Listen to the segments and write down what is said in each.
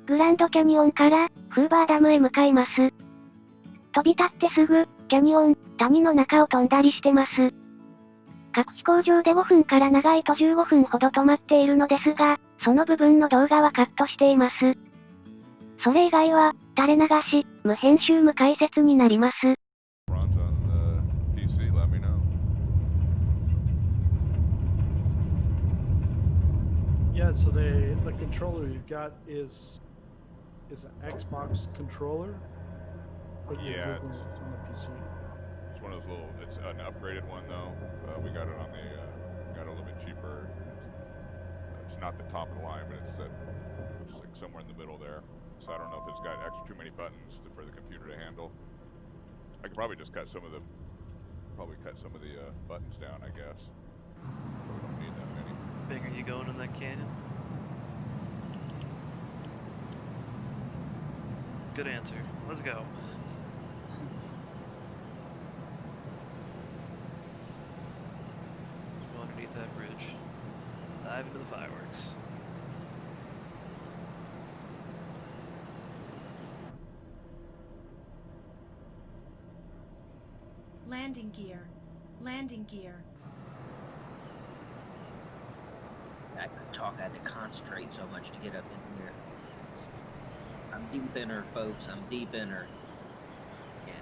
グランドキャニオンから、フーバーダムへ向かいます。飛び立ってすぐ、キャニオン、谷の中を飛んだりしてます。各飛行場で5分から長いと15分ほど止まっているのですが、その部分の動画はカットしています。それ以外は、垂れ流し、無編集無解説になります。Yeah, so the controller you've got is an Xbox controller. Yeah, it's on the PC. It's one of those little. It's an upgraded one though. We got it on the. Got it a little bit cheaper. It's not the top of the line, but it's like somewhere in the middle there. So I don't know if it's got extra too many buttons for the computer to handle. I could probably just cut some of the. Buttons down, I guess. We don't need that many. Big, are you going in that canyon? Good answer. Let's go. Let's go underneath that bridge. Let's dive into the fireworks. Landing gear. Landing gear. I had to concentrate so much to get up in here. I'm deep in her, folks. I'm deep in her. Yeah.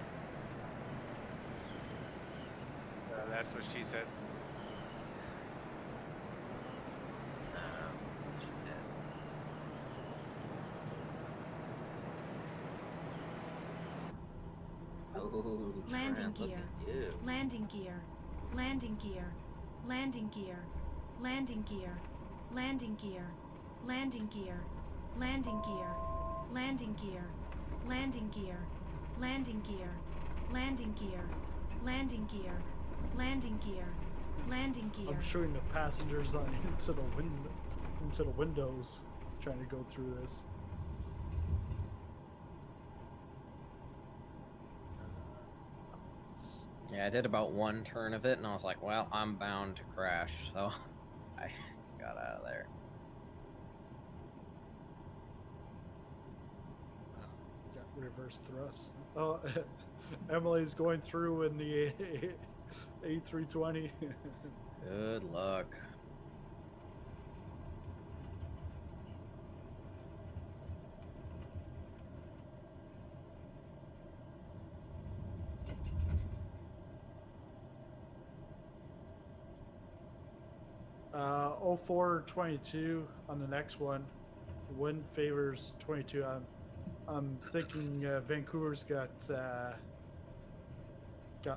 That's what she said. Oh, Landing Trent, look gear. at you. Landing gear. Landing gear. Landing gear. Landing gear. Landing gear. Landing gear. Landing gear. Landing gear. Landing gear. Landing gear. Landing gear. Landing gear. Landing gear. Landing gear. I'm showing the passengers on into the windows, trying to go through this. Yeah, I did about one turn of it, and I was like, well, I'm bound to crash, so I got out of there. Got reverse thrust. Oh, Emily's going through in the A320. Good luck. Uh, 0422 on the next one. Wind favors 22. I'm thinking Vancouver's got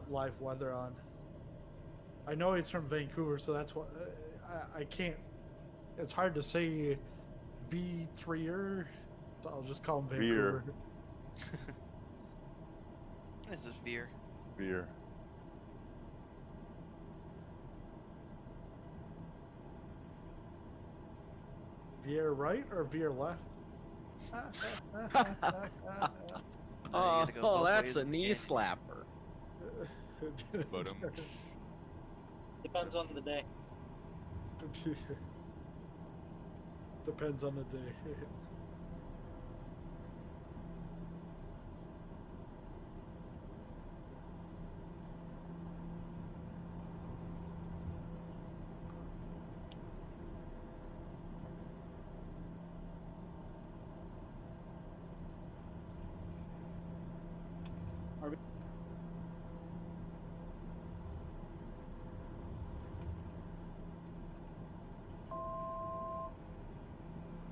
live weather on. I know he's from Vancouver, so that's what I can't. It's hard to say V3er. So I'll just call him Vancouver. This is Veer. Beer. Veer right or Veer left? Oh, that's a knee slapper. Depends on the day. Depends on the day.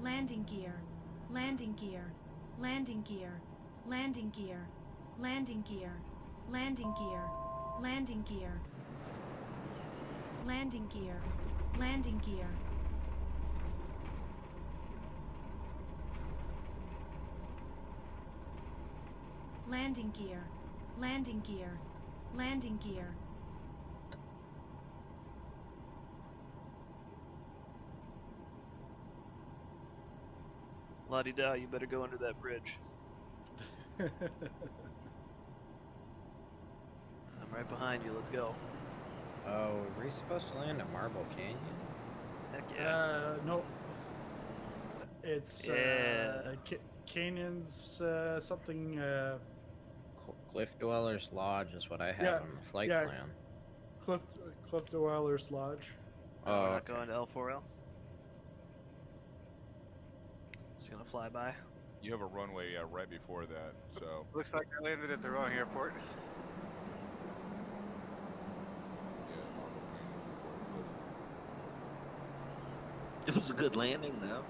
Landing gear. Landing gear. Landing gear. Landing gear. Landing gear. Landing gear. Landing gear. Landing gear. Landing gear. Landing gear. Landing gear. Landing gear. La-di-da, you better go under that bridge. I'm right behind you, let's go. Oh, were we supposed to land at Marble Canyon? Heck yeah. No. It's Yeah. Canyons something. Cliff Dwellers Lodge is what I have Yeah, on the flight yeah. plan. Cliff Dwellers Lodge. We're Oh, not okay. going to L4L. Just gonna fly by. You have a runway right before that, so Looks like I landed at the wrong airport. It was a good landing, though.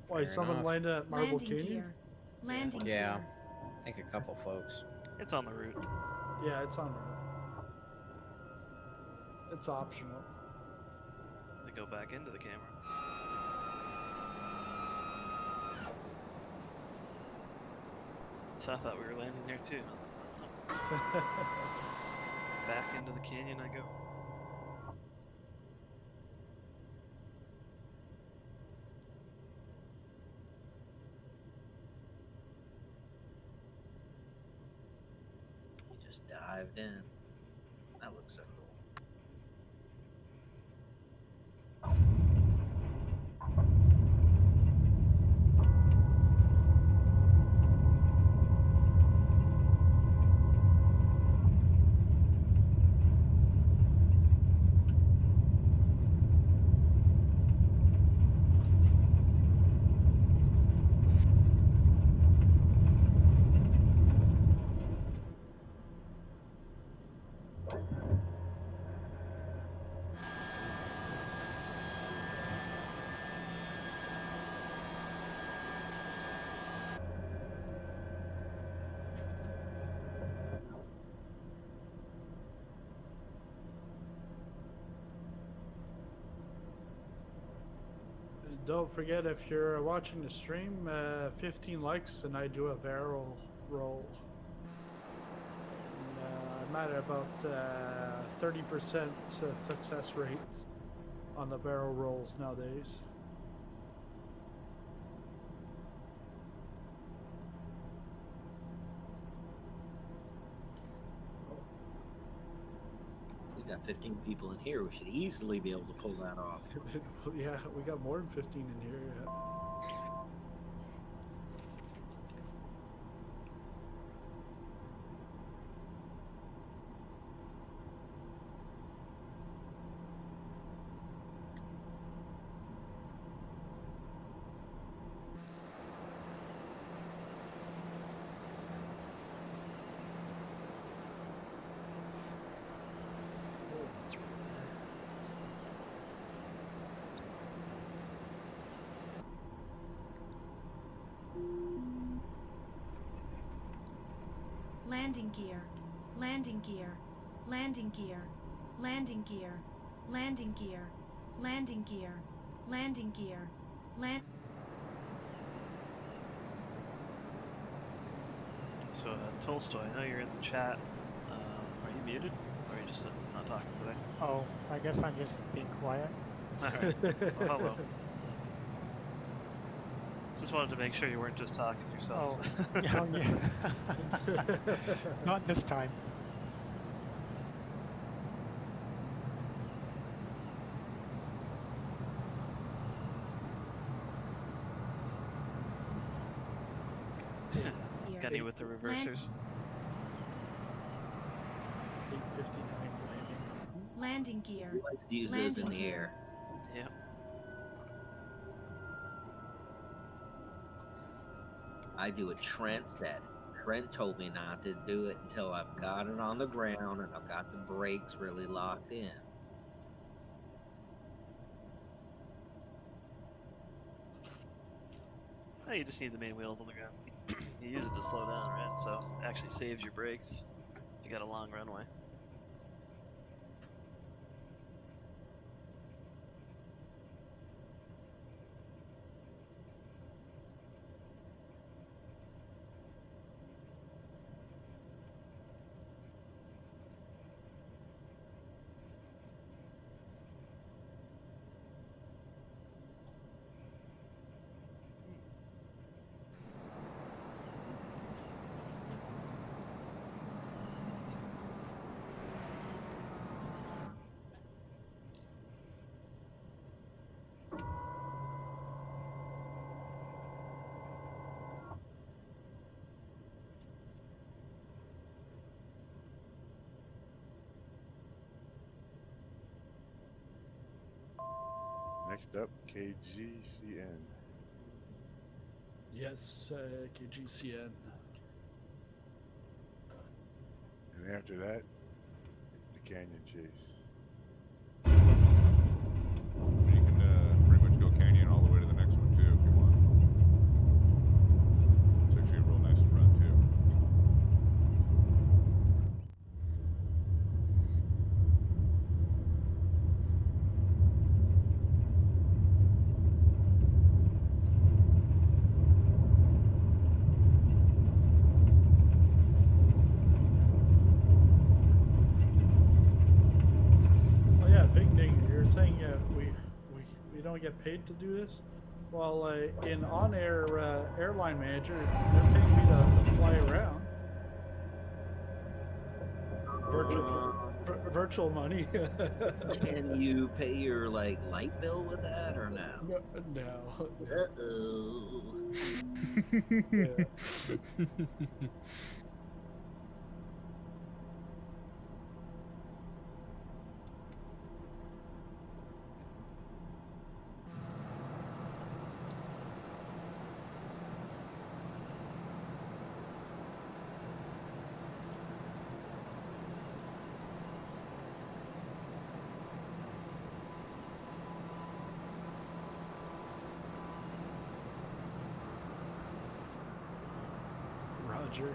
Why, Fair someone enough. landed at Marble Landing Canyon? gear. Landing Yeah. gear. I think a couple folks. It's on the route. Yeah, it's on route. It's optional. We go back into the camera. So I thought we were landing there too. Back into the canyon I go. He just dived in. That looks so cool. Don't forget, if you're watching the stream, 15 likes and I do a barrel roll. And, I'm at about 30% success rates on the barrel rolls nowadays. We got 15 people in here. We should easily be able to pull that off. Yeah, we got more than 15 in here. Yeah. Oh, it's right there. Landing gear. Landing gear. Landing gear. Landing gear. Landing gear. Landing gear. Landing gear. Land. So Tolstoy, I know you're in the chat. Are you muted? Or are you just not talking today? Oh, I guess I'm just being quiet. Alright. Well, hello. Just wanted to make sure you weren't just talking to Oh, yourself. yeah. Not this time. Gunny with the reversers. 859 landing. Landing gear. We like to use those in Landing the gear. air. Yeah. I do a Trent that Trent told me not to do it until I've got it on the ground and I've got the brakes really locked in. Oh, you just need the main wheels on the ground. You use it to slow down, right? So it actually saves your brakes if you got a long runway. Next up, KGCN. Yes, KGCN. And after that, the Canyon Chase. You can pretty much go canyon all the way to the next one too if you want. It's actually a real nice run too. Oh yeah, big thing. You're saying we don't get paid to do this? Well, in on-air airline manager, they're paying me to fly around. Virtual money. Can you pay your like light bill with that or no? No. Uh-oh. Yeah. Roger.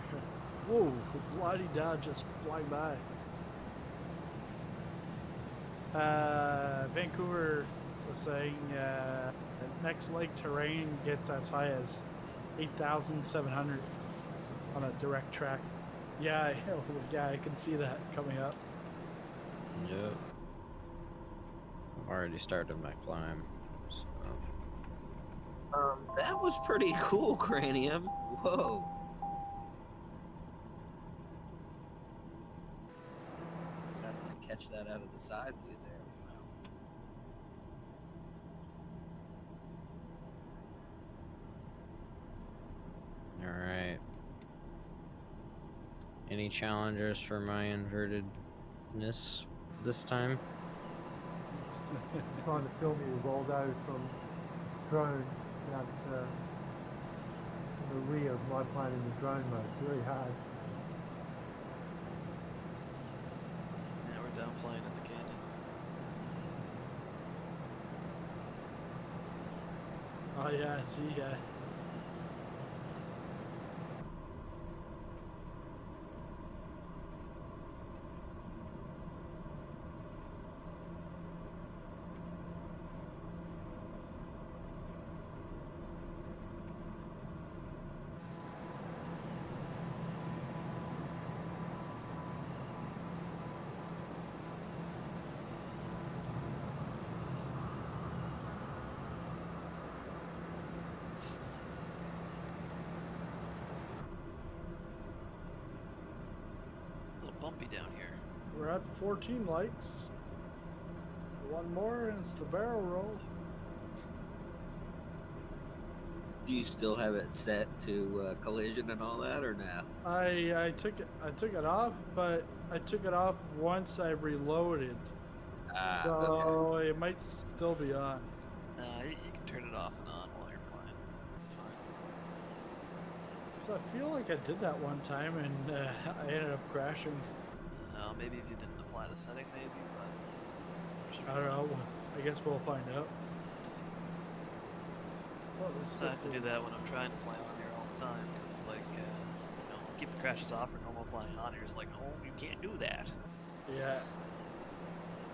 Whoa, bloody da just flying by. Vancouver was saying next lake terrain gets as high as 8,700 on a direct track. Yeah, yeah, I can see that coming up. Yep. I've already started my climb. So. That was pretty cool, Cranium. Whoa. Just happened to catch that out of the side view there. Wow. Alright. Any challengers for my invertedness this time? Trying to film you Waldo from drone out the rear of my plane in the drone mode. It's very hard. Yeah, we're down flying in the canyon. Oh yeah, I see, yeah. A little bumpy down here. We're at 14 likes. One more and it's the barrel roll. Do you still have it set to collision and all that, or no? I took it off, but I took it off once I reloaded. Ah, So okay. it might still be on. You can turn it off and on while you're flying. It's fine. So I feel like I did that one time and I ended up crashing. Maybe if you didn't apply the setting, maybe, but... I don't know. I guess we'll find out. Well, this I have looks to like- do that when I'm trying to fly on here all the time, because it's like, keep the crashes off for normal flying on here. It's like, oh, you can't do that. Yeah.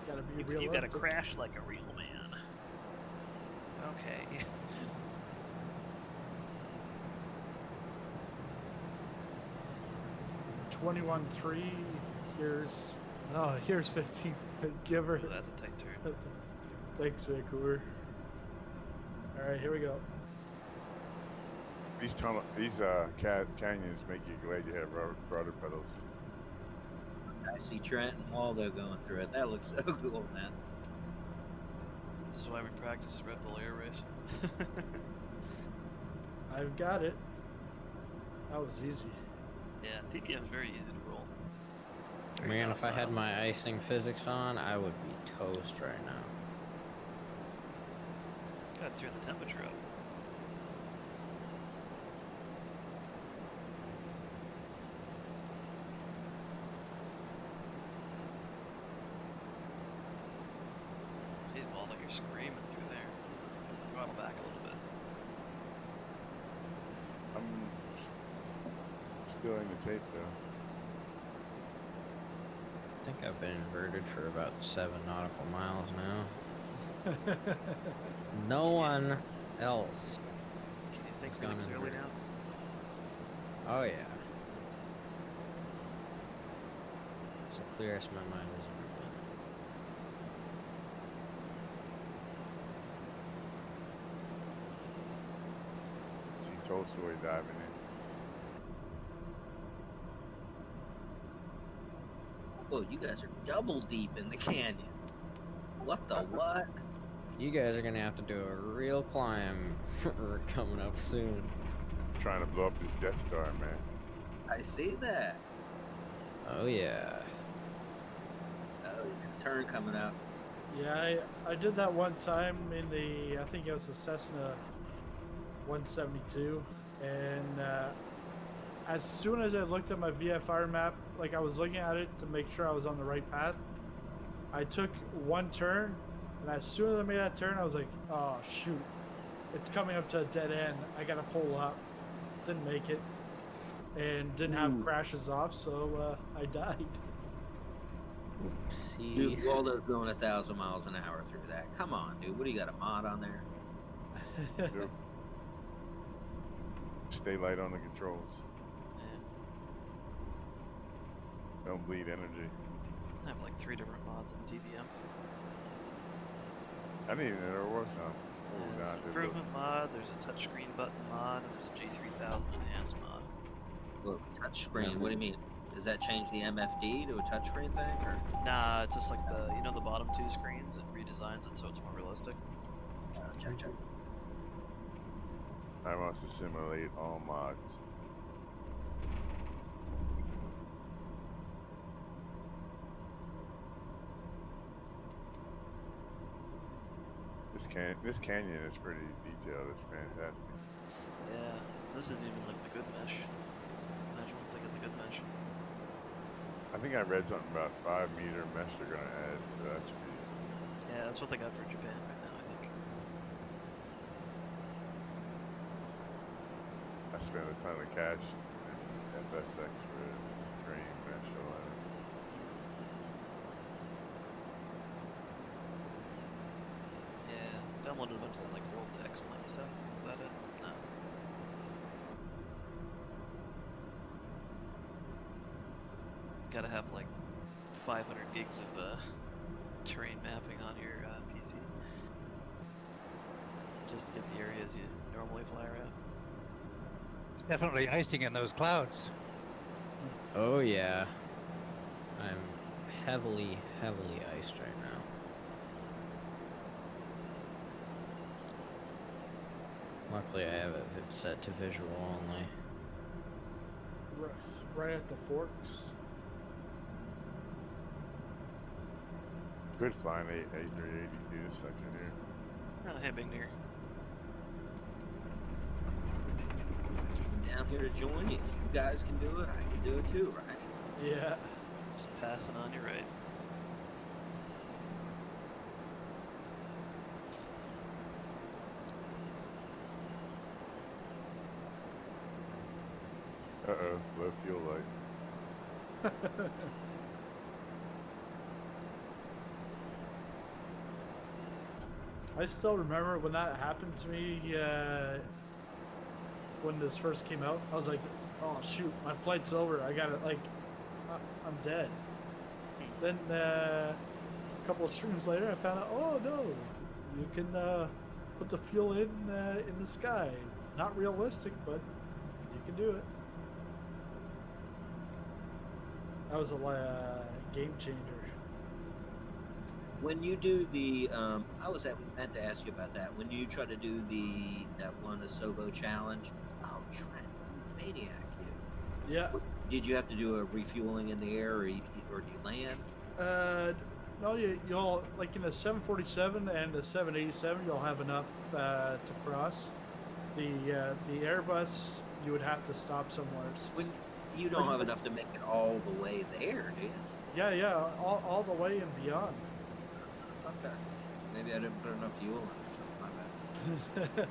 Gotta be real. You gotta crash like a real man. Okay. 21.3. Here's 15. Give her. Ooh, that's a tight turn. Thanks, Vancouver. All right, here we go. These canyons make you glad you have rudder pedals. I see Trent and Waldo going through it. That looks so cool, man. This is why we practice the Red Bull Air Race. I've got it. That was easy. Yeah, TBM is very easy to roll. Man, if I had my icing physics on, I would be toast right now. Gotta turn the temperature up. Jeez, Walt, like you're screaming through there. Throttle back a little bit. I'm still in the tape though. I think I've been inverted for about 7 nautical miles now. No one else. Can you think has really gone clearly inverted. now? Oh yeah. It's the clearest my mind has ever been. See Tolstoy diving in. Oh, you guys are double deep in the canyon. What the what? You guys are gonna have to do a real climb coming up soon. Trying to blow up this Death Star, man. I see that. Oh yeah. Oh, turn coming up. Yeah, I did that one time in the, I think it was the Cessna 172, and as soon as I looked at my VFR map, like I was looking at it to make sure I was on the right path, I took one turn, and as soon as I made that turn, I was like, oh shoot, it's coming up to a dead end, I gotta pull up. Didn't make it, and didn't have crashes off, so I died. Oopsie. Dude, Waldo's going 1,000 miles an hour through that. Come on, dude. What do you got, a mod on there? Yep. Stay light on the controls. Don't bleed energy. I have like 3 different mods in the TVM. I didn't even know there was some. There's an improvement mod, there's a touchscreen button mod, and there's a G3000 enhanced mod. Look, touchscreen. What do you mean? Does that change the MFD to a touchscreen thing, or? Nah, it's just like the, you know, the bottom 2 screens, it redesigns it so it's more realistic. Check. I must assimilate all mods. This canyon is pretty detailed. It's fantastic. Yeah, this is even like the good mesh. Imagine once I get the good mesh. I think I read something about 5-meter mesh they're gonna add, so that should be. Yeah, that's what they got for Japan right now, I think. I spent a ton of cash in FSX for train mesh alone. Yeah, downloaded a bunch of that like World Tech Explain stuff. Is that it? No. Gotta have like 500 gigs of terrain mapping on your PC just to get the areas you normally fly around. It's definitely icing in those clouds. Oh yeah. I'm heavily iced right now. Luckily I have it set to visual only. Right at the forks. Good flying A382 section here. Oh, hey, Big Nigger. I'm down here to join you. If you guys can do it, I can do it too, right? Yeah. Just passing on your right. Uh-oh, low fuel light. I still remember when that happened to me, when this first came out. I was like, oh shoot, my flight's over. I gotta, like, I'm dead. Then a couple of streams later, I found out, oh no, you can put the fuel in the sky. Not realistic, but you can do it. That was a game changer. When you do the, I was meant to ask you about that. When you try to do that one Asobo challenge, oh Trent, maniac, you. Yeah. Did you have to do a refueling in the air, or do you land? No, you'll like in the 747 and the 787, you'll have enough to cross. The Airbus, you would have to stop somewhere. When you don't have enough to make it all the way there, do you? Yeah, all the way and beyond. Okay. Maybe I didn't put enough fuel in or something. My bad.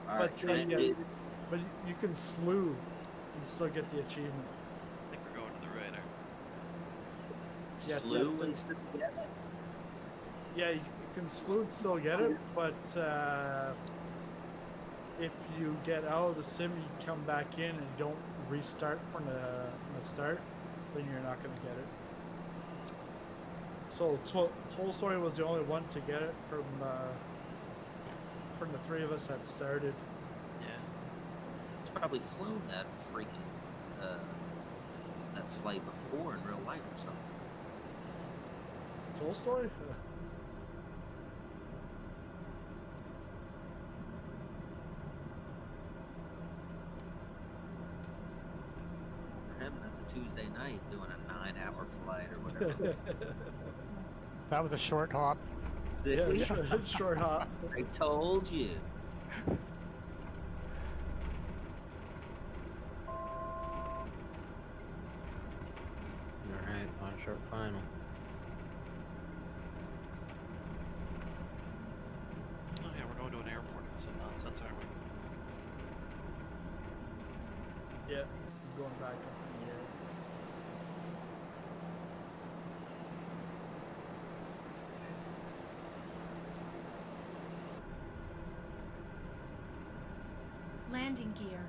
All But, right, Trent, yeah, but you can slew and still get the achievement. I think we're going to the right. Yeah, slew and still get it. Yeah, you can slew and still get it, but if you get out of the sim, you come back in and you don't restart from the start, then you're not going to get it. So Tolstoy was the only one to get it from the three of us that started. Yeah. He's probably flown that freaking that flight before in real life or something. Tolstoy? For him, that's a Tuesday night doing a 9-hour flight or whatever. That was a short hop. Yeah, short hop. I told you. Alright, on short final. Oh yeah, we're going to an airport. It's some nonsense, aren't we? Yeah, I'm going back up in the air. Landing gear.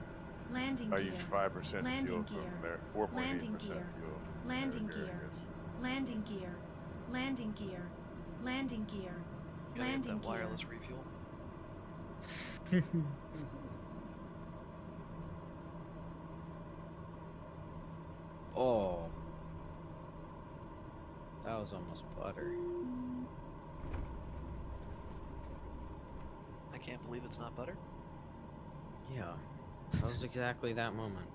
Landing I gear. use 5% Landing fuel gear. from there. 4.8% Landing fuel. gear. Landing There it gear. is. Landing gear. Landing gear. Landing gear. Gotta get Landing that gear. wireless refuel. Oh. That was almost butter. I can't believe it's not butter. Yeah. That was exactly that moment.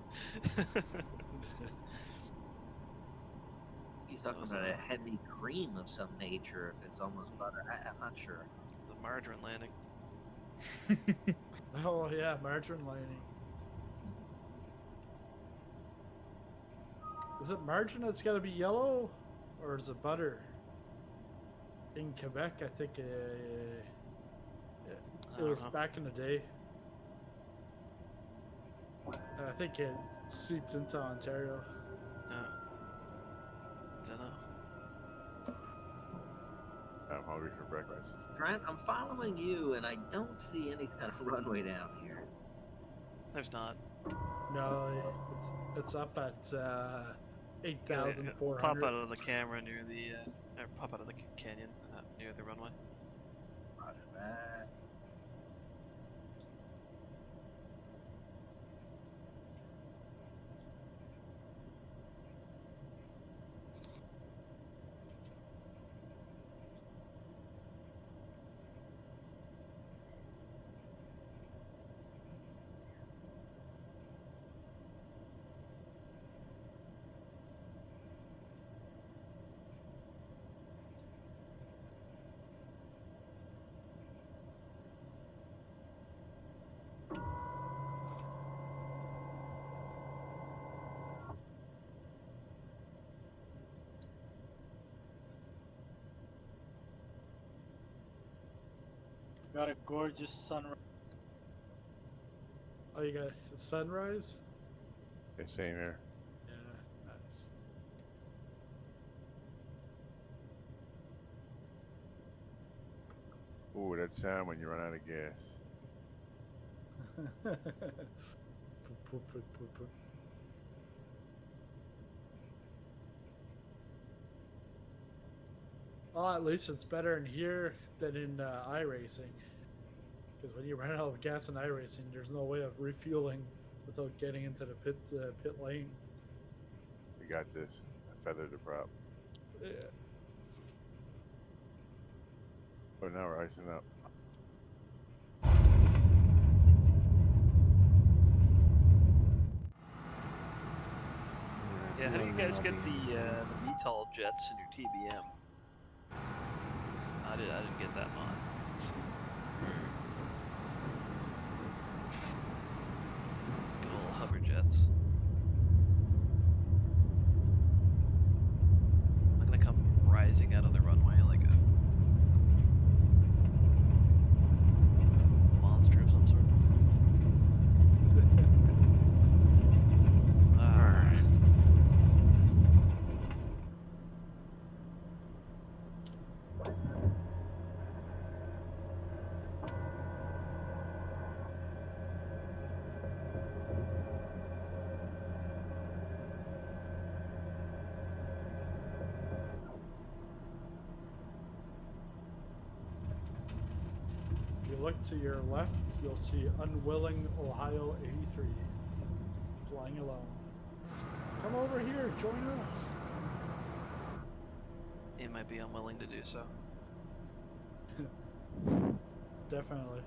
He's talking about a heavy cream of some nature if it's almost butter. I'm not sure. It's a margarine landing. Oh yeah, margarine lining. Is it margarine that's got to be yellow, or is it butter? In Quebec, I think it was know. back in the day. And I think it seeped into Ontario. No. Dunno. I'm hungry for breakfast. Trent, I'm following you, and I don't see any kind of runway down here. There's not. No, it's up at Pop 8,400. out of the camera near the, or pop out of the canyon near the runway. Roger that. Got a gorgeous sunrise. Oh, you got a sunrise? Yeah, same here. Yeah, nice. Ooh, that sound when you run out of gas. Poop, poop, poop, poop, poop. Well, at least it's better in here than in iRacing. Because when you run out of gas in iRacing, there's no way of refueling without getting into the pit lane. We got this. I feathered the prop. Yeah. Oh, now we're icing up. Yeah, how do you guys get the VTOL jets in your TBM? I didn't get that mod. Good old hover jets. I'm gonna come rising out of the runway like a monster of some sort. Look to your left, you'll see Unwilling Ohio 83 flying alone. Come over here, join us. He might be unwilling to do so. Definitely.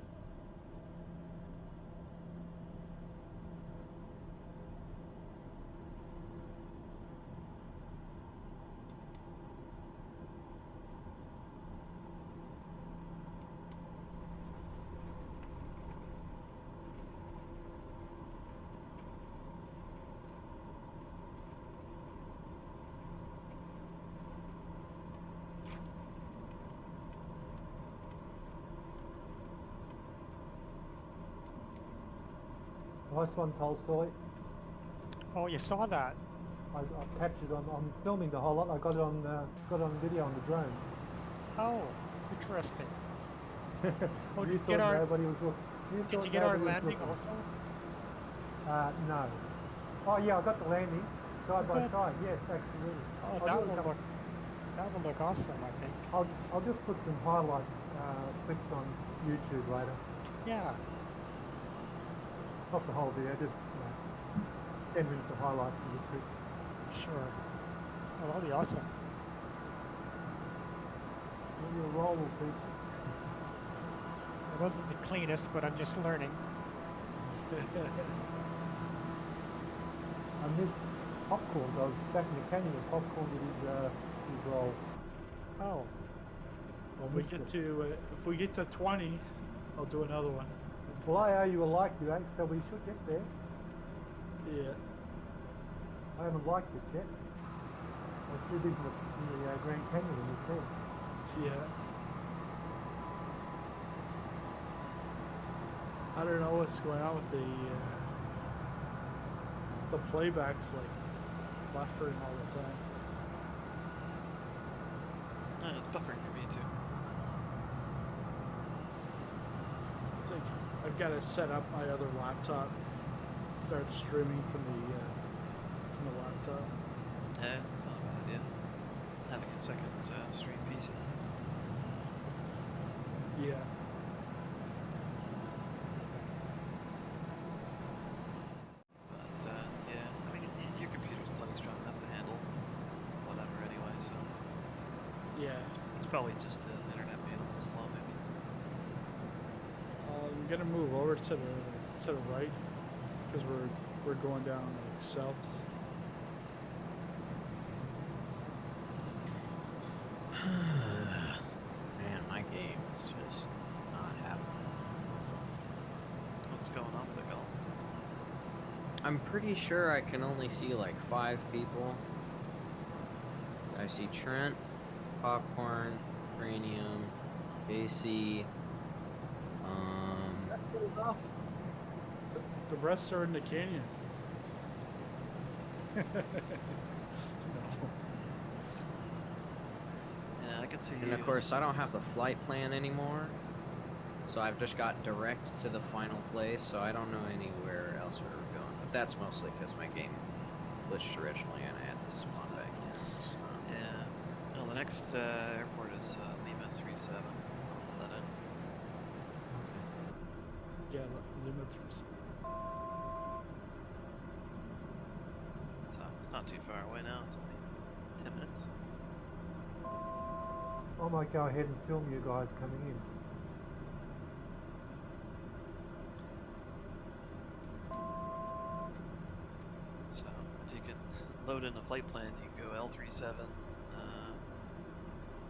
Nice one, Tolstoy. Oh, you saw that? I've captured on. I'm filming the whole lot. I got it on video on the drone. Oh, interesting. Oh, You did you thought get our, nobody was look- did thought you get our nobody was landing looking. also? No. Oh yeah, I got the landing side by Good. side. Yes, absolutely. Oh, I'll that do will a couple- look, that will look awesome, I think. I'll just put some highlight clips on YouTube later. Yeah. Not the whole video, just 10 minutes of highlights of the trip. Sure. Oh, that'll be awesome. Your role will be. It wasn't the cleanest, but I'm just learning. I missed Popcorn. I was back in the canyon with Popcorn with his role. Oh. When we get to, if we get to 20, I'll do another one. Well, I owe you a like, you ain't, so we should get there. Yeah. I haven't liked it yet. I was too big in the Grand Canyon when you said. Yeah. I don't know what's going on with the playbacks, like buffering all the time. It's buffering for me too. I think I've got to set up my other laptop, start streaming from the laptop. Yeah, it's not a bad idea. Having a second stream PC. Yeah. But yeah, I mean your computer's plenty strong enough to handle whatever anyway. So Yeah. it's probably just the internet being a little slow, maybe. I'm gonna move over to the right because we're going down like south. Man, my game is just not happening. What's going on with the call? I'm pretty sure I can only see like 5 people. I see Trent, Popcorn, Cranium, AC. That pulled off. The rest are in the canyon. No. Yeah, I can see. And of course, I don't have the flight plan anymore. So I've just got direct to the final place, so I don't know anywhere else where we're going. But that's mostly because my game glitched originally and I had to spawn back in. So. Yeah. Well, the next airport is Lima 37. I'll put that in. Yeah, limit through. So it's not too far away now. It's only 10 minutes. I might go ahead and film you guys coming in. So if you can load in a flight plan, you can go L37,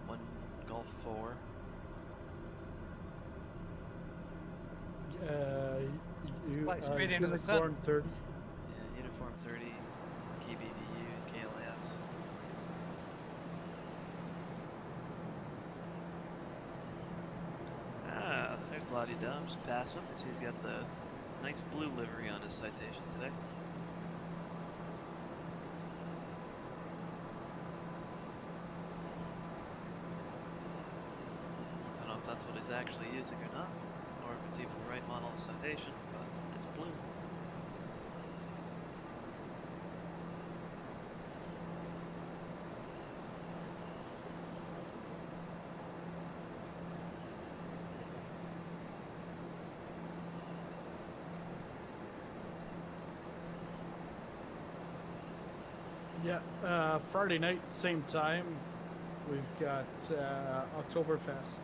1 Golf 4, Fly straight into the sun. Unicorn 30. Yeah, Uniform 30, KBVU, and KLAS. Ah, there's Lottie Dom, just pass him. He's got the nice blue livery on his citation today. I don't know if that's what he's actually using or not, or if it's even the right model of citation, but it's blue. Yeah, Friday night, same time, we've got Oktoberfest.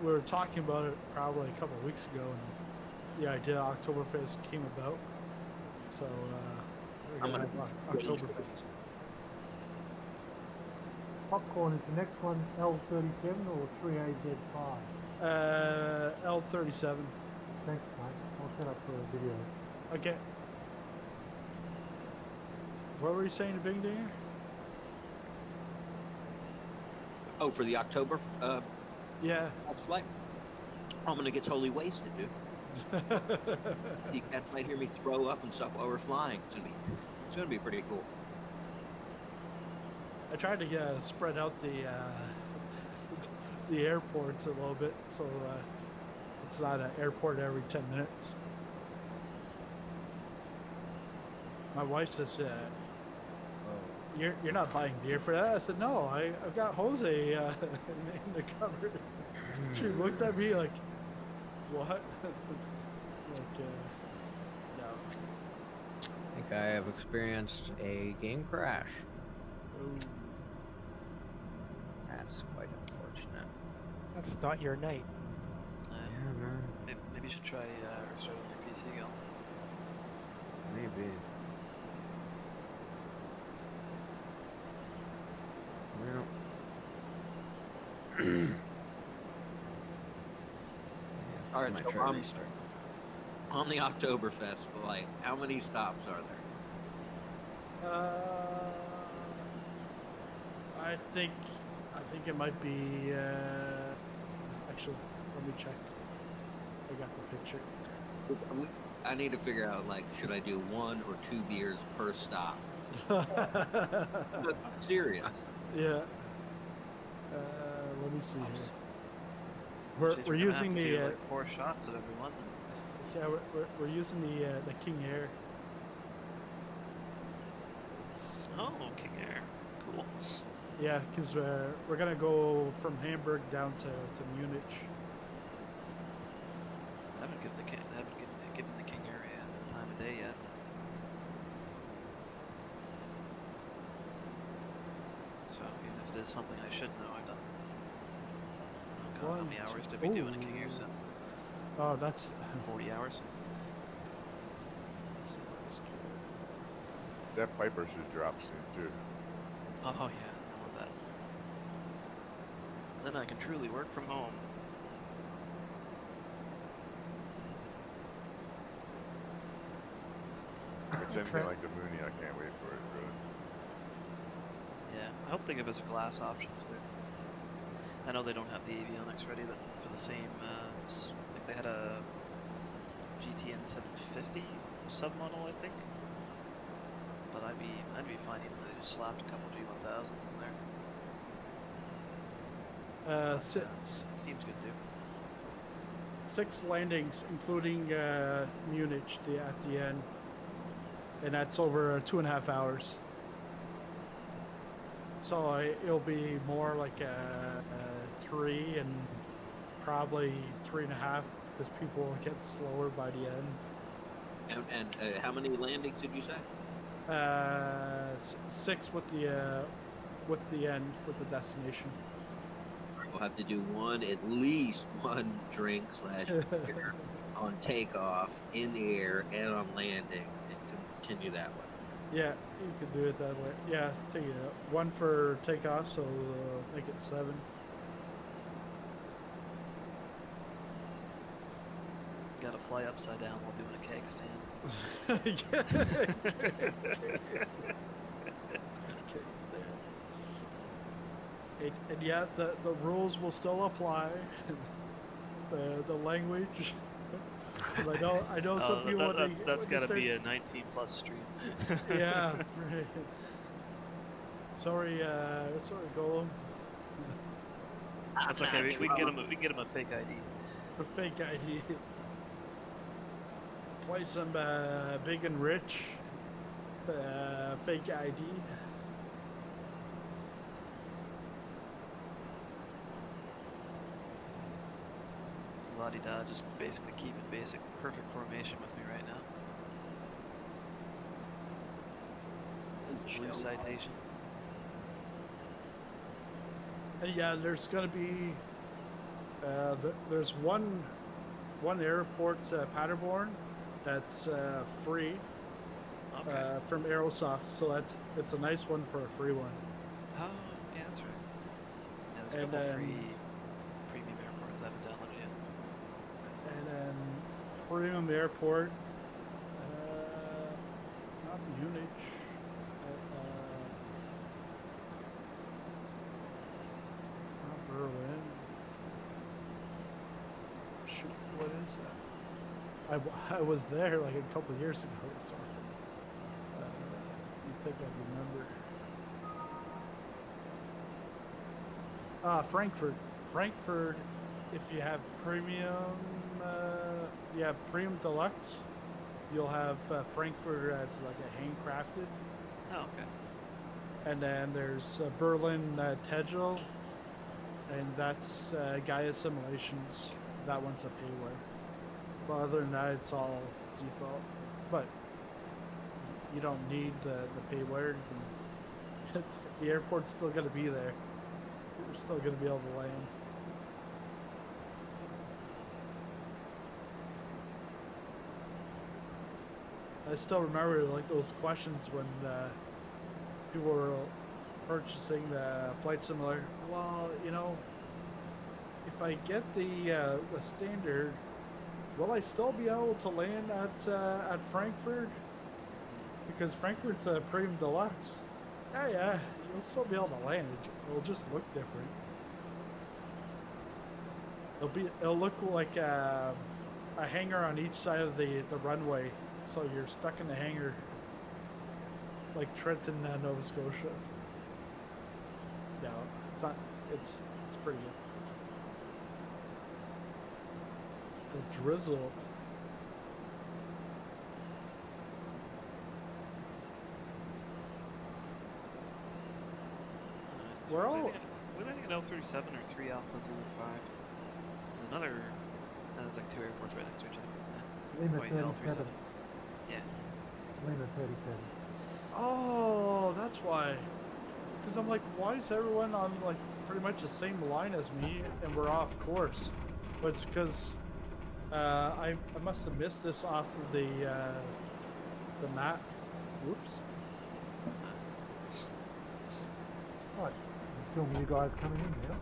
We were talking about it probably a couple of weeks ago, and the idea of Oktoberfest came about. So we're I'm gonna gonna- have Oktoberfest. Popcorn is the next one L37 or 3AZ5? L37. Thanks, mate. I'll set up for a video. Okay. What were you saying to Bing Dinger? Oh, for the October Yeah. flight? I'm gonna get totally wasted, dude. You guys might hear me throw up and stuff while we're flying. It's gonna be pretty cool. I tried to spread out the airports a little bit, so it's not an airport every 10 minutes. My wife says, "You're not buying beer for that?" I said, "No, I've got Jose in the cupboard." She looked at me like, "What?" Like, no. I think I have experienced a game crash. Ooh. That's quite unfortunate. That's not your night. Yeah, man. Maybe you should try restarting your PC again. Maybe. Well. All right, Might so try to restart. on the Oktoberfest flight, how many stops are there? I think it might be. Actually, let me check. I got the picture. I need to figure out, like, should I do 1 or 2 beers per stop? Serious. Yeah. Let me see here. We're Jeez, gonna using have to the do, like 4 shots of every one. yeah we're using the King Air. Oh, King Air, cool. Yeah, because we're gonna go from Hamburg down to Munich. I haven't given the King Air a time of day yet. So even if it is something I should know, I don't. Oh God, how many hours did we do in a King Air set? Oh, that's 40 hours. That Piper should drop soon too. Oh yeah, I want that. Then I can truly work from home. If it's anything like the Muni, I can't wait for it, really. Yeah, I hope they give us a glass option. I know they don't have the avionics ready for the same. Like they had a GTN 750 submodel, I think. But I'd be fine even if they just slapped a couple G1000s in there. Seems good too. 6 landings, including Munich at the end, and that's over 2.5 hours. So it'll be more like a 3 and probably 3.5 because people will get slower by the end. And how many landings did you say? 6 with the end, with the destination. We'll have to do at least one drink / beer on takeoff, in the air, and on landing, and continue that way. Yeah, you could do it that way. Yeah, take it out. 1 for takeoff, so make it 7. fly upside down while doing a keg stand. And yet the rules will still apply. The language. I know some people. That's got to be a 19+ stream. Yeah. Right. Sorry, Golem. That's okay. We can get him a fake ID. A fake ID. Play some Big and Rich. Fake ID. La-di-da, just basically keeping basic perfect formation with me right now. Blue citation. And yeah, there's gonna be there's one airport, Paderborn, that's free from Aerosoft, so it's a nice one for a free one. Oh, yeah, that's right. Yeah, there's a couple free premium airports I haven't downloaded yet. And then premium airport, not Munich. Berlin. Shoot, what is that? I was there like a couple years ago, so you think I'd remember. Frankfurt. Frankfurt, if you have premium, premium deluxe, you'll have Frankfurt as like a handcrafted. Oh, okay. And then there's Berlin Tegel. And that's Gaia Simulations. That one's a payware. But other than that, it's all default. But you don't need the payware. The airport's still going to be there. You're still going to be able to land. I still remember like those questions when people were purchasing the flight simulator. Well, you know, if I get the standard, will I still be able to land at Frankfurt? Because Frankfurt's a premium deluxe. Yeah, you'll still be able to land. It'll just look different. It'll look like a hangar on each side of the runway, so you're stuck in the hangar, like Trenton, Nova Scotia. No, it's not. It's pretty good. The drizzle. We're landing at L37 or 3 Alpha Zulu 5. There's another. There's like 2 airports right next to each other. Lima Wait, 37. Yeah. Lima 37. Oh, that's why. Because I'm like, why is everyone on like pretty much the same line as me and we're off course? But it's because I must have missed this off of the map. Whoops. Right, film you guys coming in now.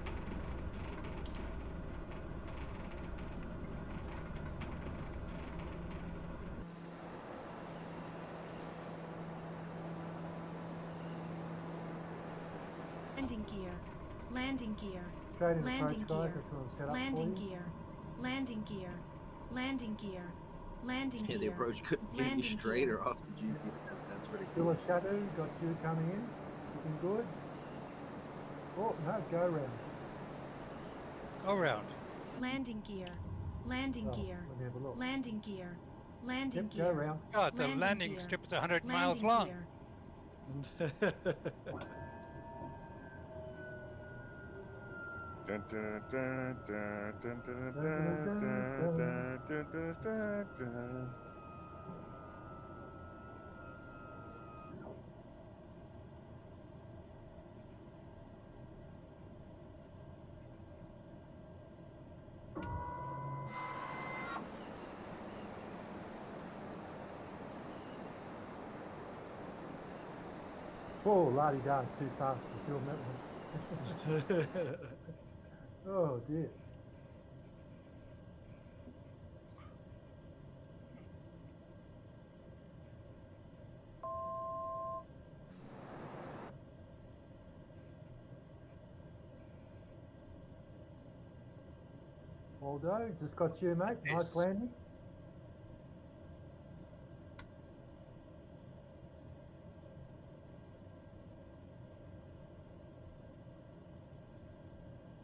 Landing gear. Landing gear. Straight in Landing approach, guys. gear. That's what I'm set up Landing for you. gear. Landing gear. Landing gear. Landing Yeah, gear. the approach couldn't get any Landing straighter gear. off the GPS. That's Still ridiculous. a shadow, got you coming in. Looking good. Oh, no, go round. Go round. Landing gear. Landing Oh, gear. let me have a look. Landing gear. Landing Yep, gear. go round. God, the Landing landing gear. strip is 100 miles Landing long. gear. Dun, dun, dun, dun, dun, dun, dun, dun, dun, dun, dun, dun, dun. Oh, la-di-da, it's too fast to film that one. Oh dear. Waldo, just got you, mate. Yes. Nice landing.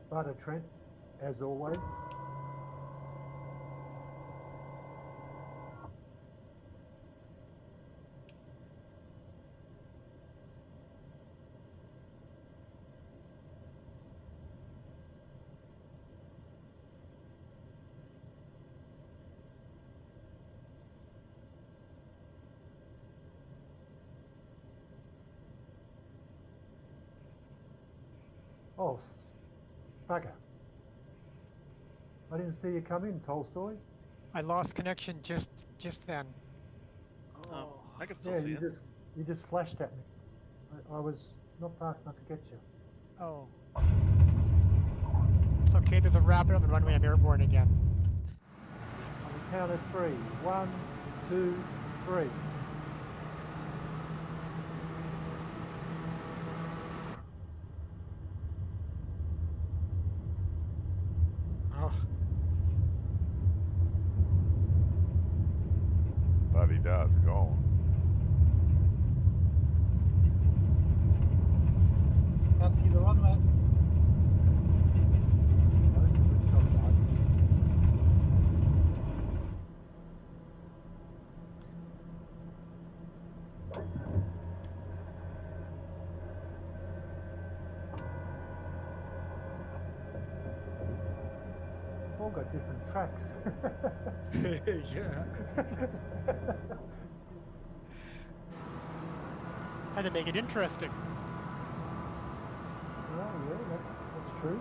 Butter Trent, as always. Oh, bugger. I didn't see you come in, Tolstoy. I lost connection just then. Oh, I can still Yeah, see it. you just flashed at me. I was not fast enough to get you. Oh. It's okay, there's a rabbit on the runway. I'm airborne again. On the count of 3. 1, 2, 3. Oh, Bloody does going. Can't see the runway. That's a good shot, guys. All got different tracks. yeah. Had to make it interesting. Oh, yeah, that's true.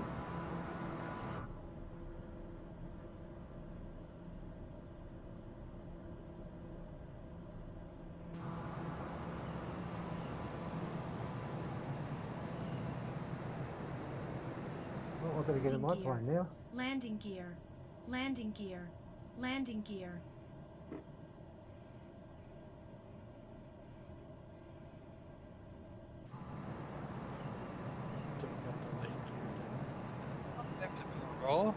Well, I better get in my Landing gear. plane now. Landing gear. Landing gear. Landing gear. Got the lane gear Roll.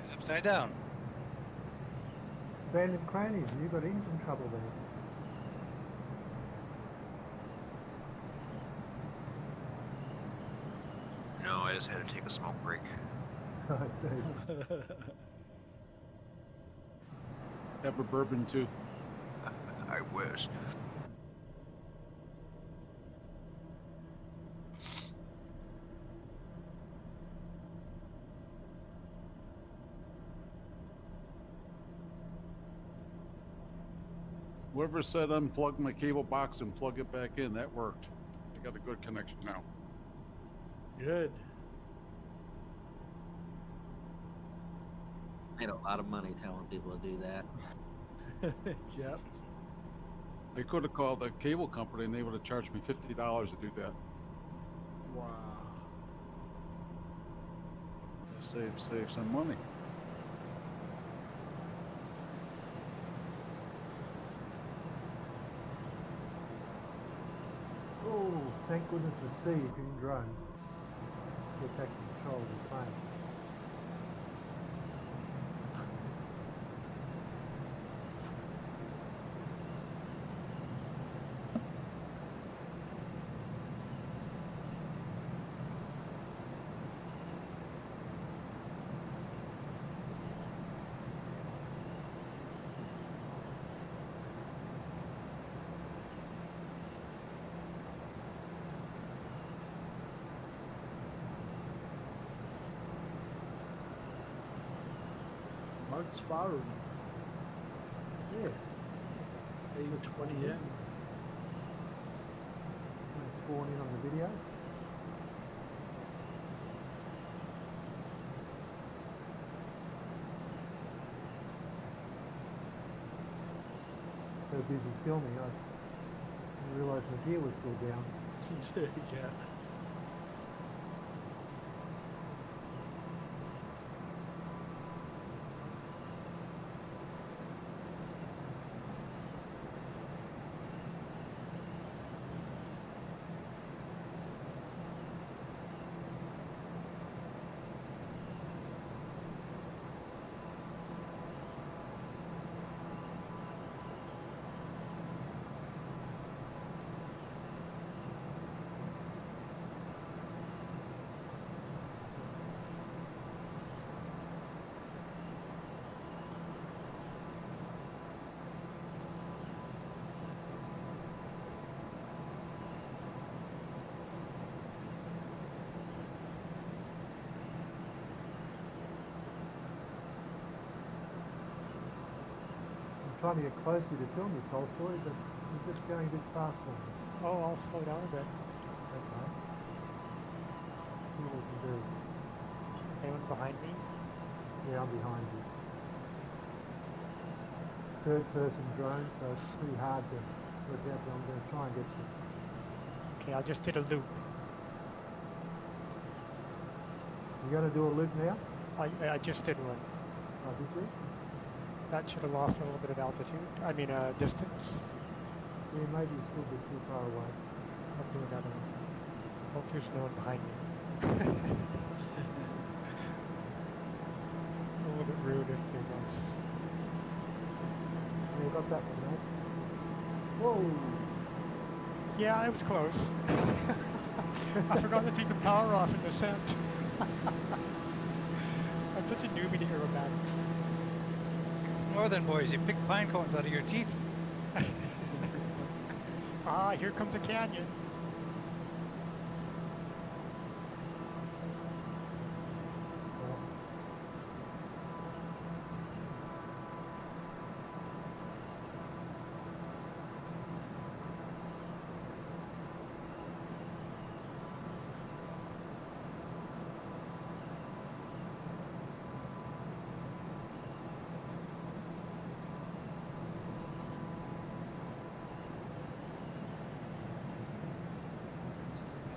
It's upside down. Abandoned cranies, you got engine trouble there. No, I just had to take a smoke break. I see. down. Have a bourbon too. I wish. Whoever said unplug my cable box and plug it back in, that worked. I got a good connection now. Good. Made a lot of money telling people to do that. Yep. I could have called the cable company and they would have charged me $50 to do that. Wow. Save some money. Oh, thank goodness for C if you can drone. Get back to control of the plane. Mark's firing. Yeah. 8:20 in. It's spawn in on the video. So busy filming, I didn't realise my gear was still down. Yeah. trying to get closer to film you, Tolstoy, but you're just going a bit fast for me. Oh, I'll slow down a bit. Okay. See what we can do. Anyone behind me? Yeah, I'm behind you. Third person drone, so it's pretty hard to work out, but I'm going to try and get you. Okay, I just did a loop. You going to do a loop now? I just did one. Oh, did you? That should have lost a little bit of altitude. I mean, distance. Yeah, maybe it's still a bit too far away. I'll do another one. Hopefully there's no one behind me. It's a little bit rude if there was. Yeah, you got that one, mate. Whoa! Yeah, I was close. I forgot to take the power off in descent. I'm such a newbie to aerobatics. Northern boys, you pick pine cones out of your teeth. Ah, here comes a canyon.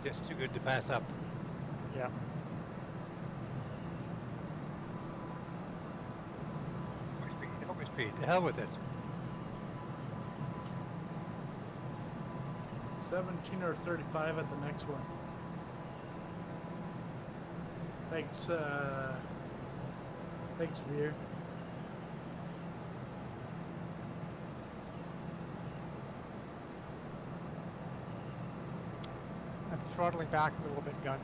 Just too good to pass up. Yeah. Over speed. The hell with it. 17 or 35 at the next one. Thanks, Veer. I'm throttling back a little bit, gun.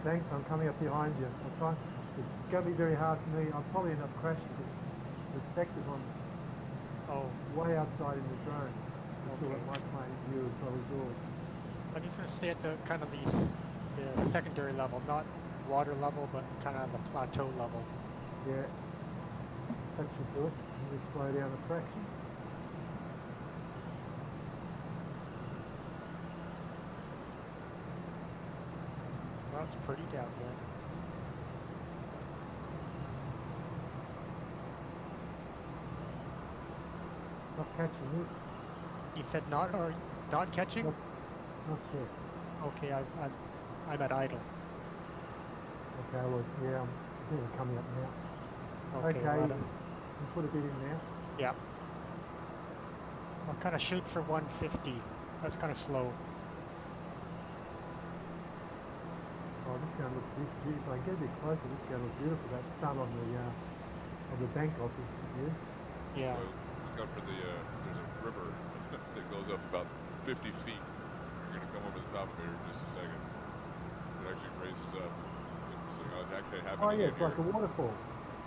Thanks, I'm coming up behind you. I'll try. It's going to be very hard for me. I'll probably end up crashing because the spectre's on way outside in the drone. I feel like my plane view as well as yours. I'm just going to stay at the kind of the secondary level, not water level, but kind of the plateau level. Yeah, that should do it. Let me slow down a fraction. Well, it's pretty down there. Not catching it. You said not, or not catching? Not yet. Okay, I'm at idle. Okay, well, yeah, I'm really coming up now. Okay, you put a bit in now. Yeah. I'll kind of shoot for 150. That's kind of slow. Oh, this is going to look beautiful. If I get a bit closer, this is going to look beautiful. That sun on the Bangkok view. So Yeah. look out for there's a river that goes up about 50 feet. You're going to come over the top of it in just a second. It actually raises up. So it actually happened Oh, yeah, again it's like here. a waterfall.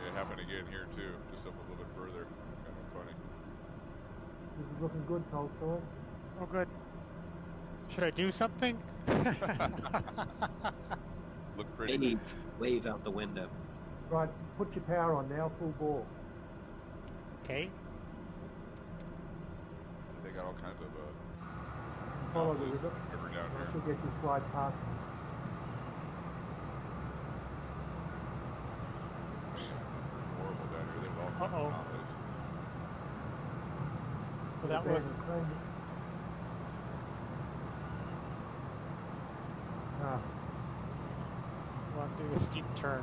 Yeah, it happened again here too, just up a little bit further. Kind of funny. This is looking good, Tolstoy. Oh, good. Should I do something? Look pretty. Maybe wave out the window. Right, put your power on now, full bore. Okay. They got all kinds of Follow the river. river down I here. should get you slide past me. Horrible down here. There's all kinds of anomalies. Well, that wasn't. Ah. Well, I'm doing a steep turn.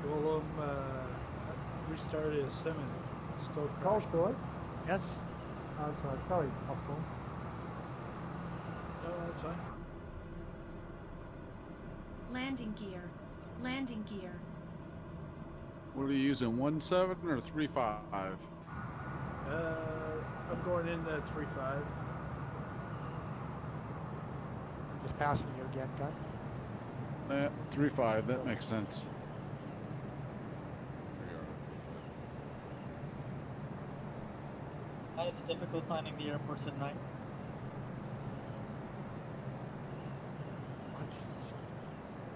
Golem restarted his sim and still crashed. Tolstoy? Yes? Oh, sorry, popcorn. No, that's fine. Landing gear. Landing gear. What are you using, 1.7 or 3.5? I'm going in at 3.5. Just passing you again, gun. 3.5, that makes sense. It's difficult finding the airports at night.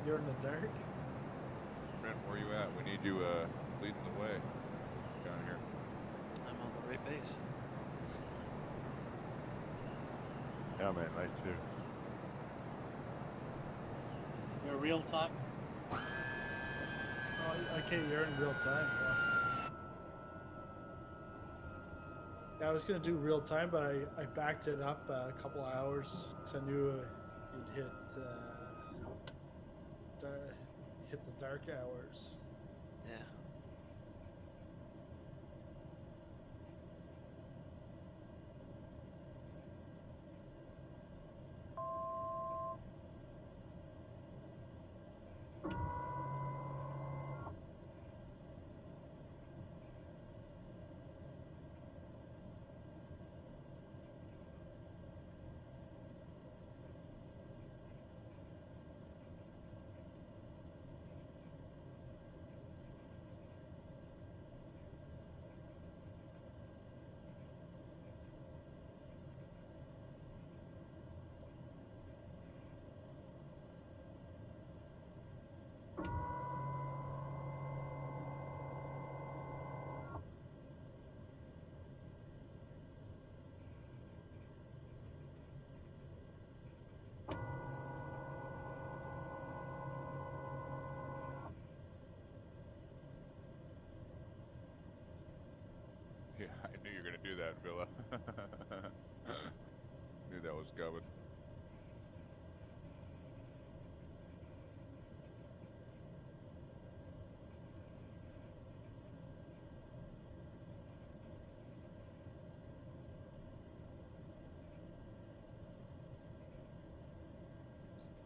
You're in the dark? Brent, where you at? We need you leading the way down here. I'm on the right base. Yeah, man, night too. You're real time. Oh, okay, you're in real time. Yeah, I was gonna do real time, but I backed it up a couple hours because I knew you'd hit the dark hours. Yeah. Yeah, I knew you were gonna do that, Villa. Knew that was coming.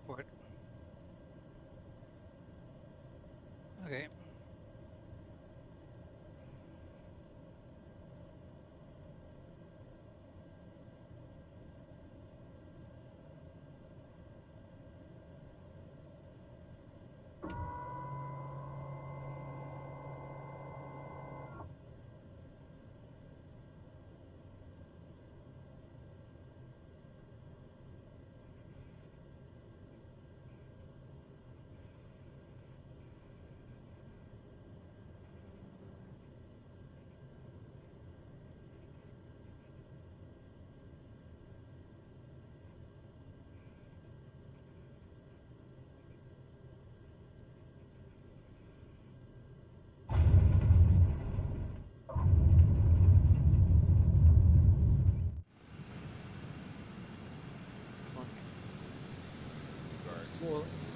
What? Okay.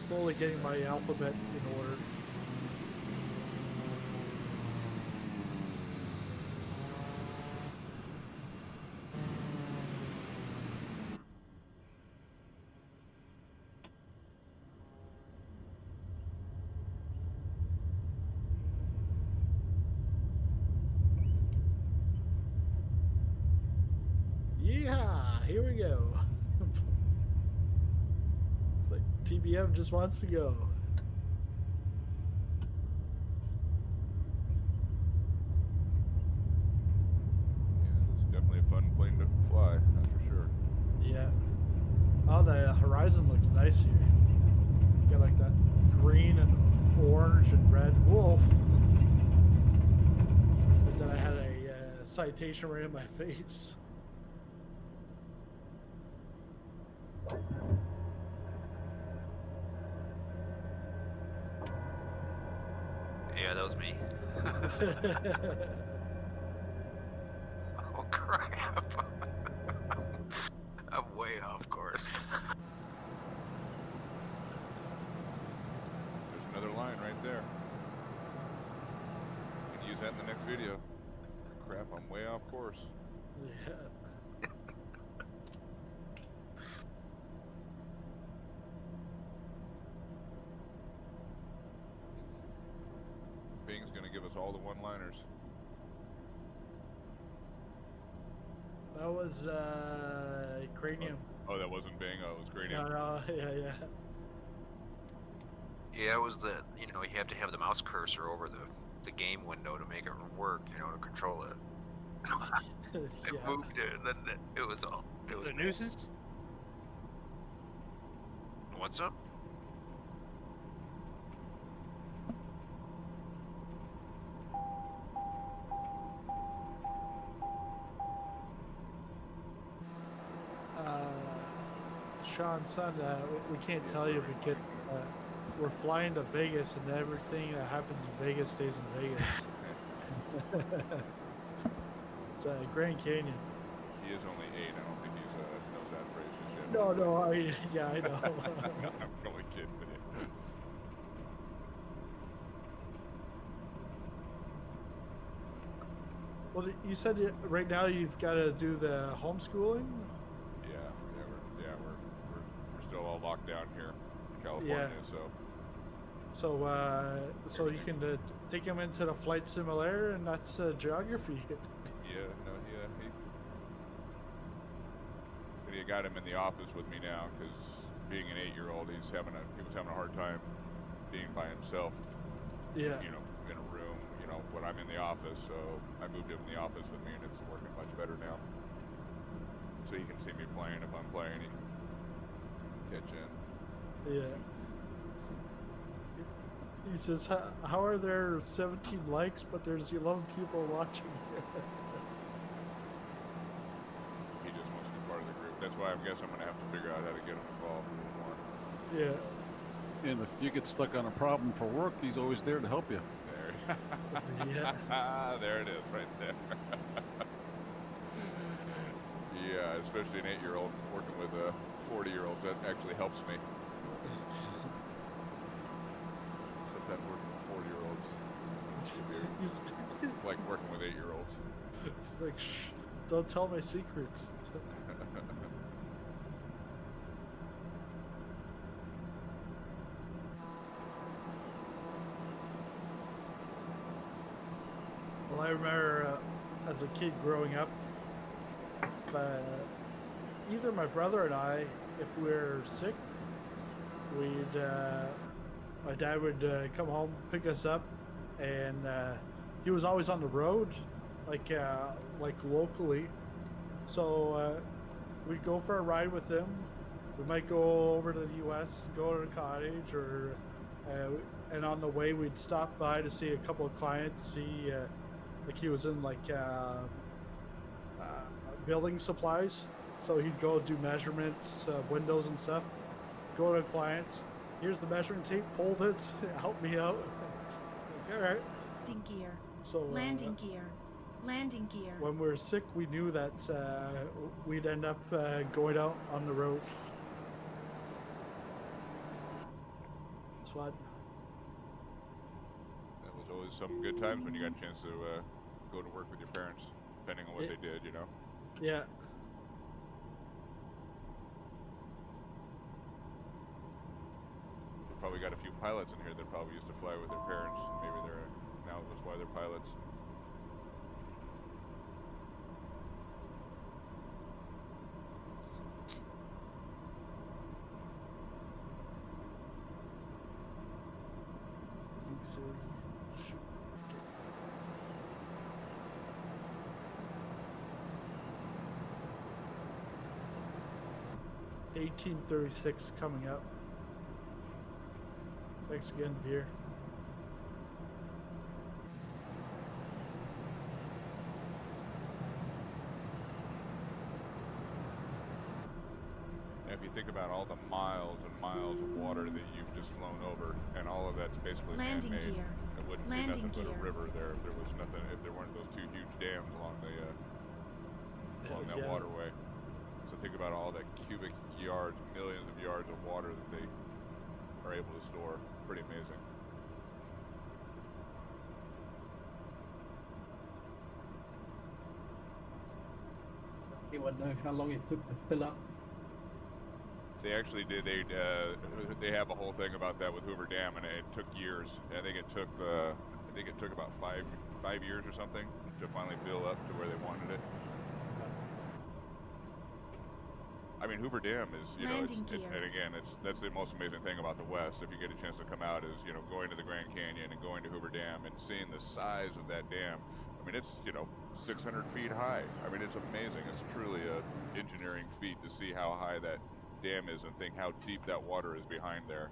Slowly getting my alphabet in order. Yeehaw! Here we go. It's like TBM just wants to go. Yeah, it's definitely a fun plane to fly, that's for sure. Yeah. Oh, the horizon looks nice here. You got like that green and orange and red. Whoa! But then I had a citation right in my face. Yeah, that was me. Oh crap. I'm way off course. There's another line right there. You can use that in the next video. Crap, I'm way off course. Yeah. Bing's gonna give us all the one-liners. That was cranium. Oh, that wasn't Bing. Oh, it was cranium. No, yeah. Yeah, it was the, you know, you have to have the mouse cursor over the game window to make it work, you know, to control it. I moved it, and then it was all. It was The nuisance? What's up? Sean, son, we can't tell you because we're flying to Vegas, and everything that happens in Vegas stays in Vegas. It's Grand Canyon. He is only 8. I don't think he's knows that phrase just yet. No, I know. I'm only kidding with you. Well, you said right now you've got to do the homeschooling. We're still all locked down here in California, So you can take him into the flight simulator, and that's geography. I got him in the office with me now because being an 8-year-old, he was having a hard time being by himself. Yeah. You know, in a room. You know, when I'm in the office, so I moved him in the office with me, and it's working much better now. So he can see me playing. If I'm playing, he can catch in. Yeah. He says, "How are there 17 likes, but there's 11 people watching?" He just wants to be part of the group. That's why I guess I'm going to have to figure out how to get him involved a little more. Yeah. And if you get stuck on a problem for work, he's always there to help you. There. Yeah. There it is, right there. Yeah, especially an 8-year-old working with 40-year-olds, that actually helps me. Sometimes working with 40-year-olds, like working with 8-year-olds. He's like, "Shh, don't tell my secrets." Well, I remember as a kid growing up, if, either my brother and I, if we were sick, my dad would come home, pick us up, and he was always on the road, like locally. So we'd go for a ride with him. We might go over to the U.S., go to the cottage, or and on the way we'd stop by to see a couple of clients. Like he was in building supplies, so he'd go do measurements, windows and stuff. Go to clients. Here's the measuring tape. Hold it. Help me out. Like, all right. Landing gear. So Landing gear. Landing gear. When we were sick, we knew that we'd end up going out on the road. It's fun. That was always some good times when you got a chance to go to work with your parents, depending on what they did, you know? Yeah. We probably got a few pilots in here that probably used to fly with their parents. Maybe that's why they're pilots. Shoot. 1836 coming up. Thanks again, Veer. If you think about all the miles and miles of water that you've just flown over, and all of that's basically Landing man-made, gear. it wouldn't be Landing nothing but gear. a river there if there was nothing. If there weren't those 2 huge dams along that Yeah. waterway. So think about all that cubic yards, millions of yards of water that they are able to store. Pretty amazing. Anyone know how long it took to fill up? They actually did. They have a whole thing about that with Hoover Dam, and it took years. I think it took about five years or something to finally fill up to where they wanted it. I mean, Hoover Dam is, and again, that's the most amazing thing about the West. If you get a chance to come out, is going to the Grand Canyon and going to Hoover Dam and seeing the size of that dam. I mean, it's 600 feet high. I mean, it's amazing. It's truly a engineering feat to see how high that dam is and think how deep that water is behind there.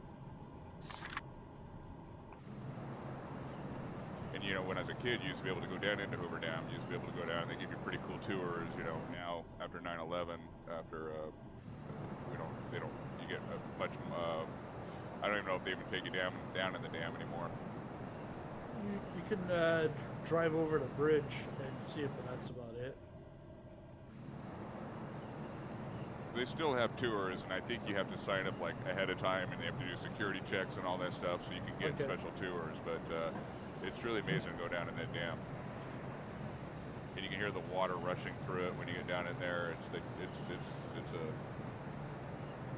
And when I was a kid, you used to be able to go down into Hoover Dam. You used to be able to go down. They give you pretty cool tours. Now after 9/11, after we don't they don't. You get a much. I don't even know if they even take you down in the dam anymore. You can drive over the bridge and see it, but that's about it. They still have tours, and I think you have to sign up like ahead of time, and they have to do security checks and all that stuff, so you can get special tours. But it's really amazing to go down in that dam, and you can hear the water rushing through it when you get down in there. It's a.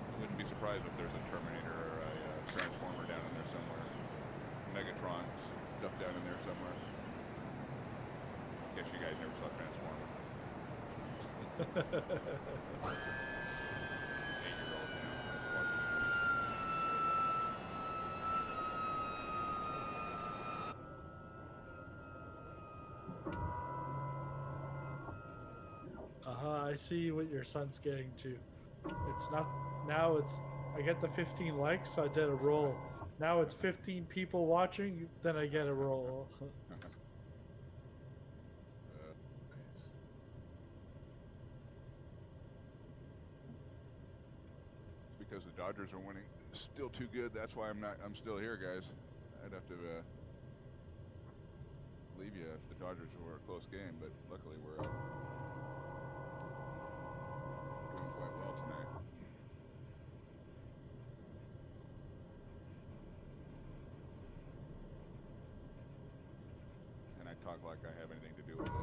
I wouldn't be surprised if there's a Terminator or a Transformer down in there somewhere. Megatron stuff down in there somewhere. Guess you guys never saw Transformer. I see what your son's getting to. It's not, now it's, I get the 15 likes, so I did a roll. Now it's 15 people watching, then I get a roll. Because the Dodgers are winning still too good. That's why I'm still here, guys. I'd have to leave you if the Dodgers were a close game, but luckily we're doing quite well tonight. And I talk like I have anything to do with it. I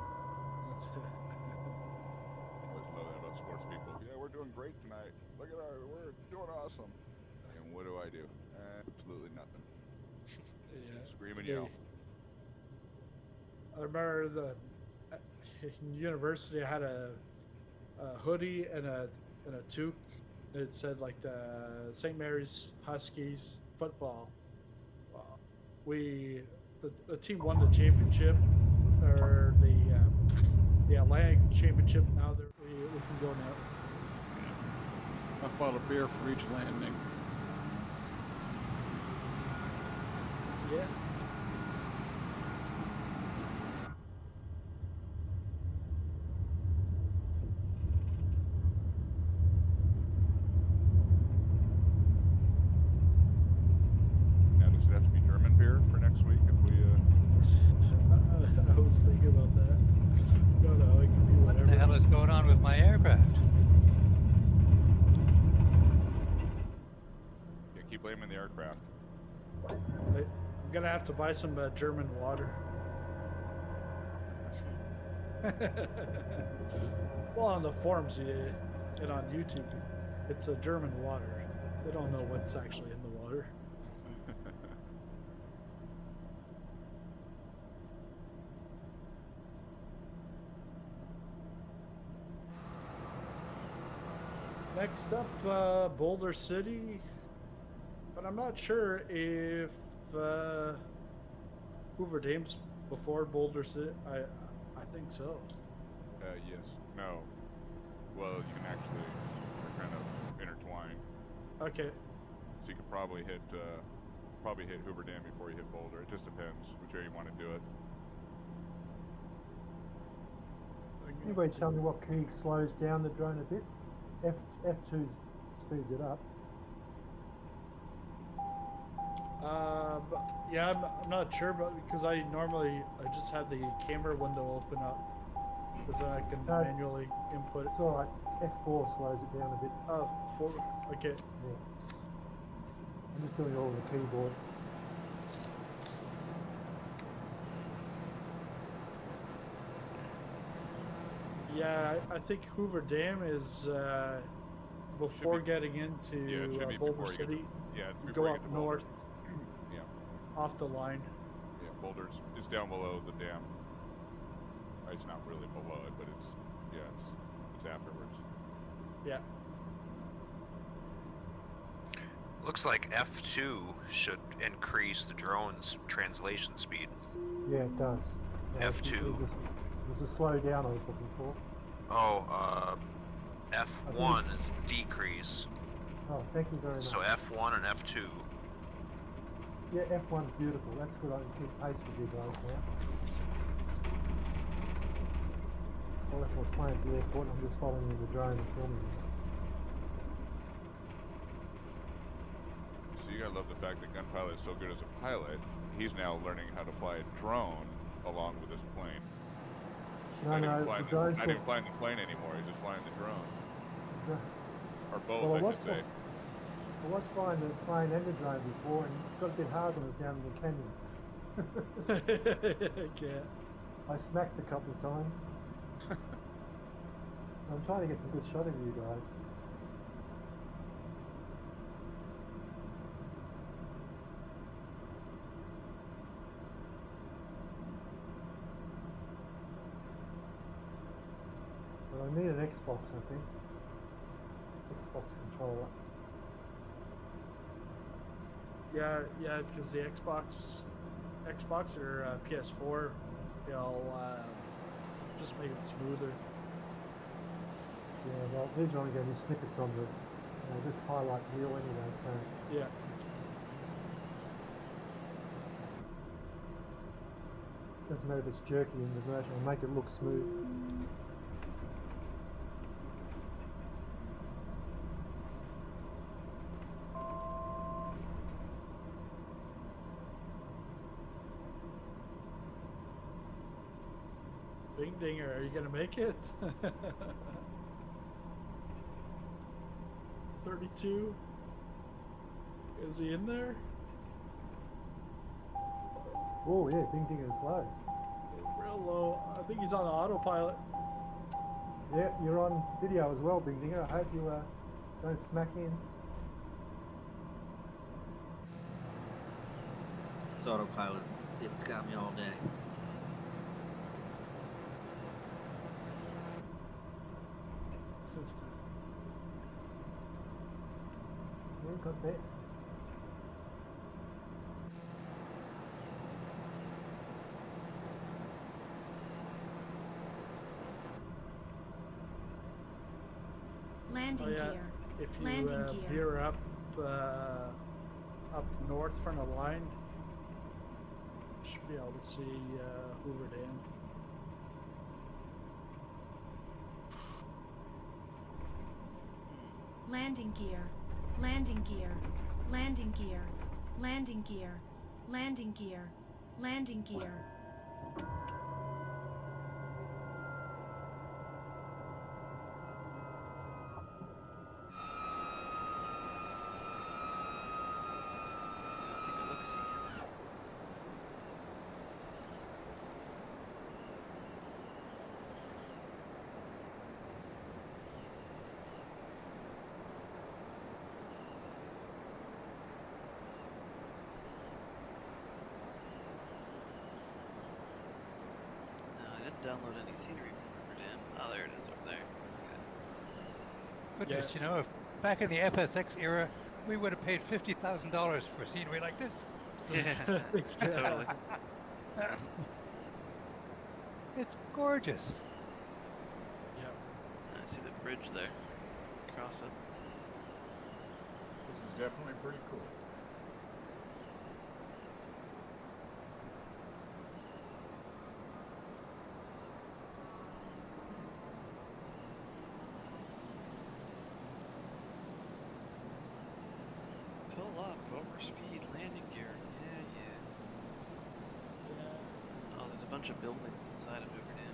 always love that about sports people. Yeah, we're doing great tonight. Look at we're doing awesome. And what do? Absolutely nothing. Yeah. Scream and yell. I remember in university I had a hoodie and a toque. It said like the St. Mary's Huskies football. The team won the championship, or the Atlantic championship. Now we can go now. I bought a beer for each landing. Yeah. Now, does it have to be German beer for next week if we? I was thinking about that. No, it can be whatever. What the hell is going on with my aircraft? Yeah, keep blaming the aircraft. I'm gonna have to buy some German water. Well, on the forums and on YouTube, it's a German water. They don't know what's actually in the water. Next up, Boulder City. But I'm not sure if Hoover Dame's before Boulder City. I think so. Yes. No. Well, you can actually, they're kind of intertwined. Okay. So you could probably hit Hoover Dam before you hit Boulder. It just depends which way you want to do it. Anybody tell me what key slows down the drone a bit? F2 speeds it up. Yeah, I'm not sure, but because I just have the camera window open up, because then I can manually input it. It's alright, F4 slows it down a bit. Oh, 4, okay. Yeah. I'm just doing all of the keyboard. Yeah, I think Hoover Dam is before getting into Boulder City. You go up north. Yeah. Off the line. Yeah, Boulder's is down below the dam. It's not really below it, but it's afterwards. Yeah. Looks like F2 should increase the drone's translation speed. Yeah, it does. Yeah, F2. There's a slow down I was looking for. Oh, F1 is decrease. Oh, thank you very much. So F1 and F2. Yeah, F1's beautiful. That's good. I can keep pace with you guys now. I left my plane at the airport and I'm just following you the drone and filming you. love the fact that Gunpilot is so good as a pilot. He's now learning how to fly a drone along with his plane. Not even flying the plane anymore. He's just flying the drone. Or both, Well, I should say. I was flying the plane and the drone before, and it got a bit hard when I was down in the canyon. Yeah. I smacked a couple of times. I'm trying to get some good shot of you guys. But I need an Xbox, I think. Xbox controller. Yeah, because the Xbox or PS4, they'll just make it smoother. Yeah, well, these are only going to be snippets on the this highlight reel anyway, so. Yeah. Doesn't matter if it's jerky in the version, it'll make it look smooth. Bing dinger, are you gonna make it? 32. Is he in there? Oh yeah, Bing Dinger is low. Real low. I think he's on autopilot. Yeah, you're on video as well, Bing Dinger. I hope you don't smack in. This autopilot, it's got me all day. Got that. Landing gear. If you Landing gear. veer up north from the line, you should be able to see Hoover Dam. Landing gear. Landing gear. Landing gear. Landing gear. Landing gear. Landing gear. Let's go take a look-see. Download any scenery from Hoover Dam. Oh, there it is over there. Okay. Goodness, you know, if back in the FSX era, we would have paid $50,000 for scenery like this. Yeah, totally. It's gorgeous. Yep. I see the bridge there. Cross it. This is definitely pretty cool. Pull up, overspeed, landing gear. Yeah. Oh, there's a bunch of buildings inside of Hoover Dam.